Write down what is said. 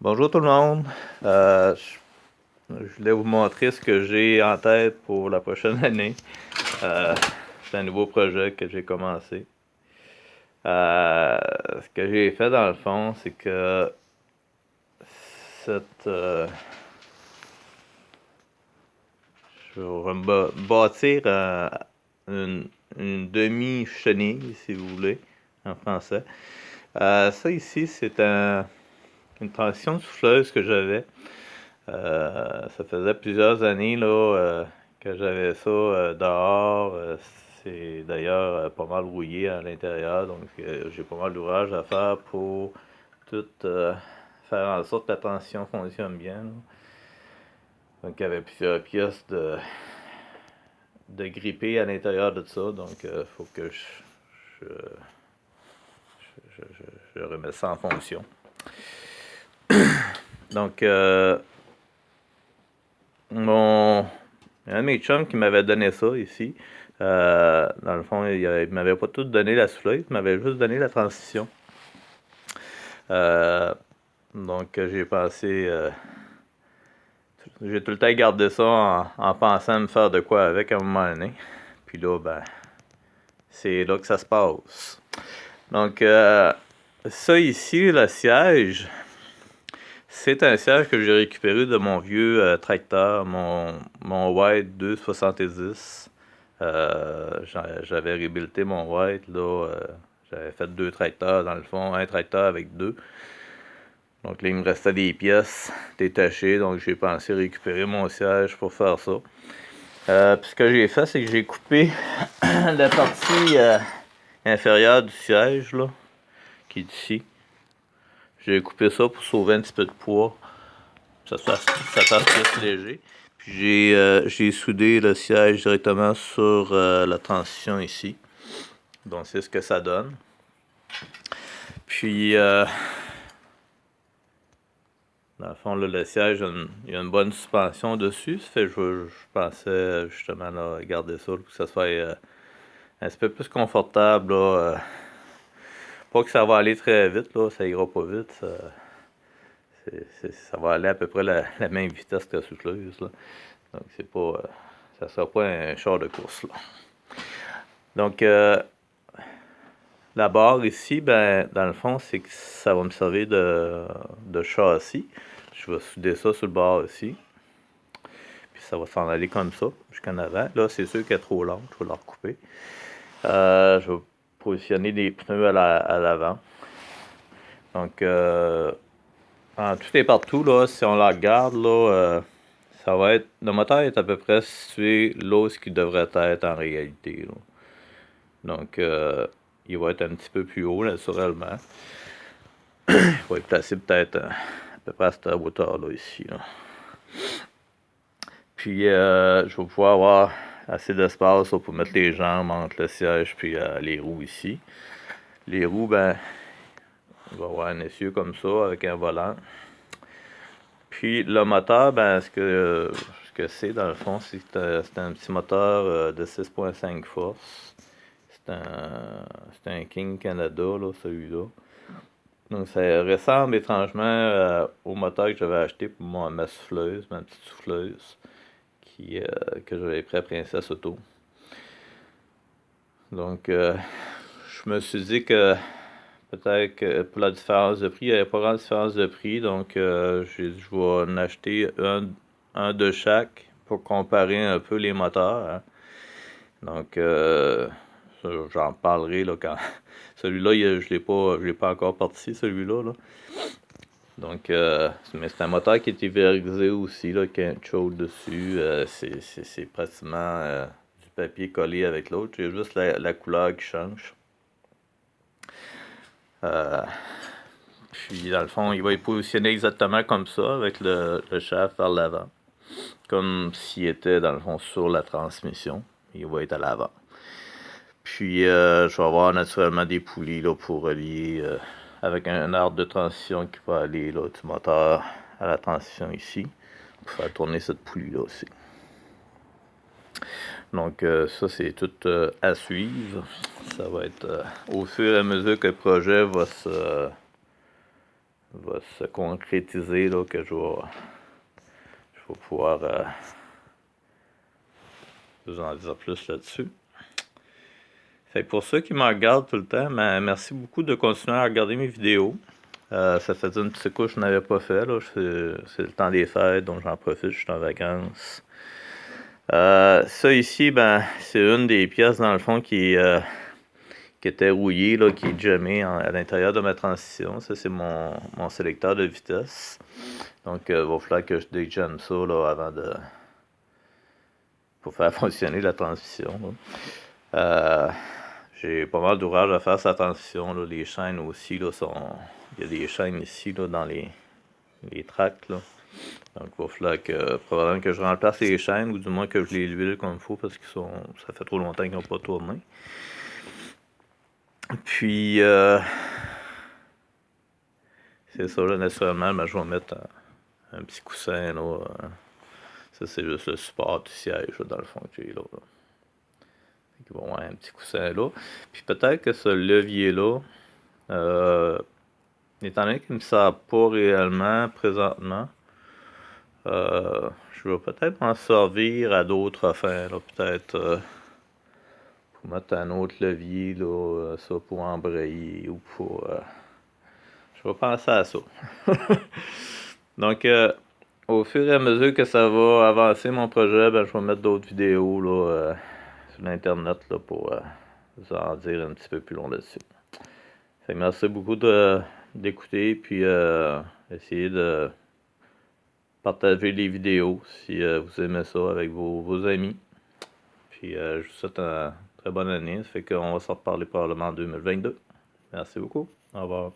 Bonjour tout le monde. Je voulais vous montrer ce que j'ai en tête pour la prochaine année. C'est un nouveau projet que j'ai commencé. Ce que j'ai fait dans le fond, c'est que cette, je vais bâtir une demi-chenille, si vous voulez, en français. Ça ici, c'est une transition de souffleuse que j'avais. Ça faisait plusieurs années là, que j'avais ça dehors. C'est d'ailleurs pas mal rouillé à l'intérieur, donc j'ai pas mal d'ouvrages à faire pour tout faire en sorte que la transition fonctionne bien, là. Donc il y avait plusieurs pièces de gripper à l'intérieur de ça, donc il faut que je, je remette ça en fonction. Donc mon un de mes chums qui m'avait donné ça ici. Dans le fond, il m'avait pas tout donné la souffleuse, il m'avait juste donné la transition. Donc j'ai pensé, j'ai tout le temps gardé ça en pensant à me faire de quoi avec à un moment donné. Puis là, ben, c'est là que ça se passe. Donc ça ici, le siège, c'est un siège que j'ai récupéré de mon vieux tracteur, mon White 270. J'avais réhabilité mon White, là. J'avais fait 2 tracteurs dans le fond, un tracteur avec 2. Donc là, il me restait des pièces détachées, donc j'ai pensé récupérer mon siège pour faire ça. Puis ce que j'ai fait, c'est que j'ai coupé la partie inférieure du siège, là, qui est ici. J'ai coupé ça pour sauver un petit peu de poids, ça fasse plus léger. Puis j'ai soudé le siège directement sur la transition ici. Donc c'est ce que ça donne. Puis dans le fond, là, le siège, il y a une bonne suspension dessus. Ça fait que je pensais justement là, garder ça, pour que ça soit un petit peu plus confortable, là. Pas que ça va aller très vite, là, ça ira pas vite. Ça va aller à peu près la même vitesse que la souffleuse, là. Donc c'est pas. Ça sera pas un char de course, là. Donc la barre ici, ben, dans le fond, c'est que ça va me servir de châssis. Je vais souder ça sur le bord ici. Puis ça va s'en aller comme ça, jusqu'en avant. Là, c'est sûr qu'elle est trop longue, je vais la recouper. Je vais positionner des pneus à l'avant. Donc, en tout et partout, là, si on la regarde, là, ça va être. Le moteur est à peu près situé là où il devrait être en réalité, là. Donc, il va être un petit peu plus haut, naturellement. Il va être placé peut-être à peu près à cette hauteur-là, ici, là. Puis, je vais pouvoir avoir assez d'espace pour mettre les jambes entre le siège puis les roues ici. Les roues, ben, il va y avoir un essieu comme ça avec un volant. Puis le moteur, ben, ce que c'est dans le fond, c'est un petit moteur de 6.5 forces. C'est un King Canada, là, celui-là. Donc ça ressemble étrangement au moteur que j'avais acheté pour ma souffleuse, ma petite souffleuse, que j'avais pris à Princesse Auto. Donc je me suis dit que peut-être que pour la différence de prix, il n'y avait pas grande différence de prix, donc j'ai dit je vais en acheter un de chaque pour comparer un peu les moteurs, hein. Donc j'en parlerai là, quand celui-là, je l'ai pas encore parti, celui-là, là. Donc mais c'est un moteur qui est hivérisé aussi, là, qui a un choke dessus. C'est pratiquement du papier collé avec l'autre. J'ai juste la couleur qui change. Puis dans le fond, il va être positionné exactement comme ça, avec le shaft vers l'avant. Comme s'il était dans le fond sur la transmission. Il va être à l'avant. Puis je vais avoir naturellement des poulies là, pour relier avec un arbre de transition qui va aller là, du moteur à la transition ici. Pour faire tourner cette poulie-là aussi. Donc ça c'est tout à suivre. Ça va être au fur et à mesure que le projet va se concrétiser, là, que je vais pouvoir vous en dire plus là-dessus. Fait que pour ceux qui me regardent tout le temps, merci beaucoup de continuer à regarder mes vidéos. Ça faisait une petite couche que je n'avais pas fait, là. C'est le temps des fêtes, donc j'en profite, je suis en vacances. Ça ici, c'est une des pièces dans le fond qui était rouillée, là, qui est jammée à l'intérieur de ma transition. Ça, c'est mon sélecteur de vitesse. Donc, il va falloir que je déjamme ça là, avant pour faire fonctionner la transmission. J'ai pas mal d'ouvrages à faire sa transition. Là. Les chaînes aussi, là, il y a des chaînes ici là, dans les tracts. Là. Donc, il va falloir probablement que je remplace les chaînes, ou du moins que je les huile comme il faut, parce que ça fait trop longtemps qu'ils n'ont pas tourné. Puis, c'est ça, là, naturellement, je vais mettre un petit coussin, là. Ça, c'est juste le support du siège, là, dans le fond, que j'ai là. Il va y avoir un petit coussin là. Puis peut-être que ce levier-là, étant donné qu'il ne me sert pas réellement présentement, je vais peut-être m'en servir à d'autres fins, là, peut-être pour mettre un autre levier, là, ça pour embrayer ou pour... je vais penser à ça. Donc, au fur et à mesure que ça va avancer mon projet, je vais mettre d'autres vidéos là, sur l'internet là, pour vous en dire un petit peu plus long là-dessus. Merci beaucoup d'écouter, puis essayez de partager les vidéos si vous aimez ça avec vos amis. Puis je vous souhaite une très bonne année. Ça fait qu'on va s'en reparler probablement en 2022. Merci beaucoup. Au revoir.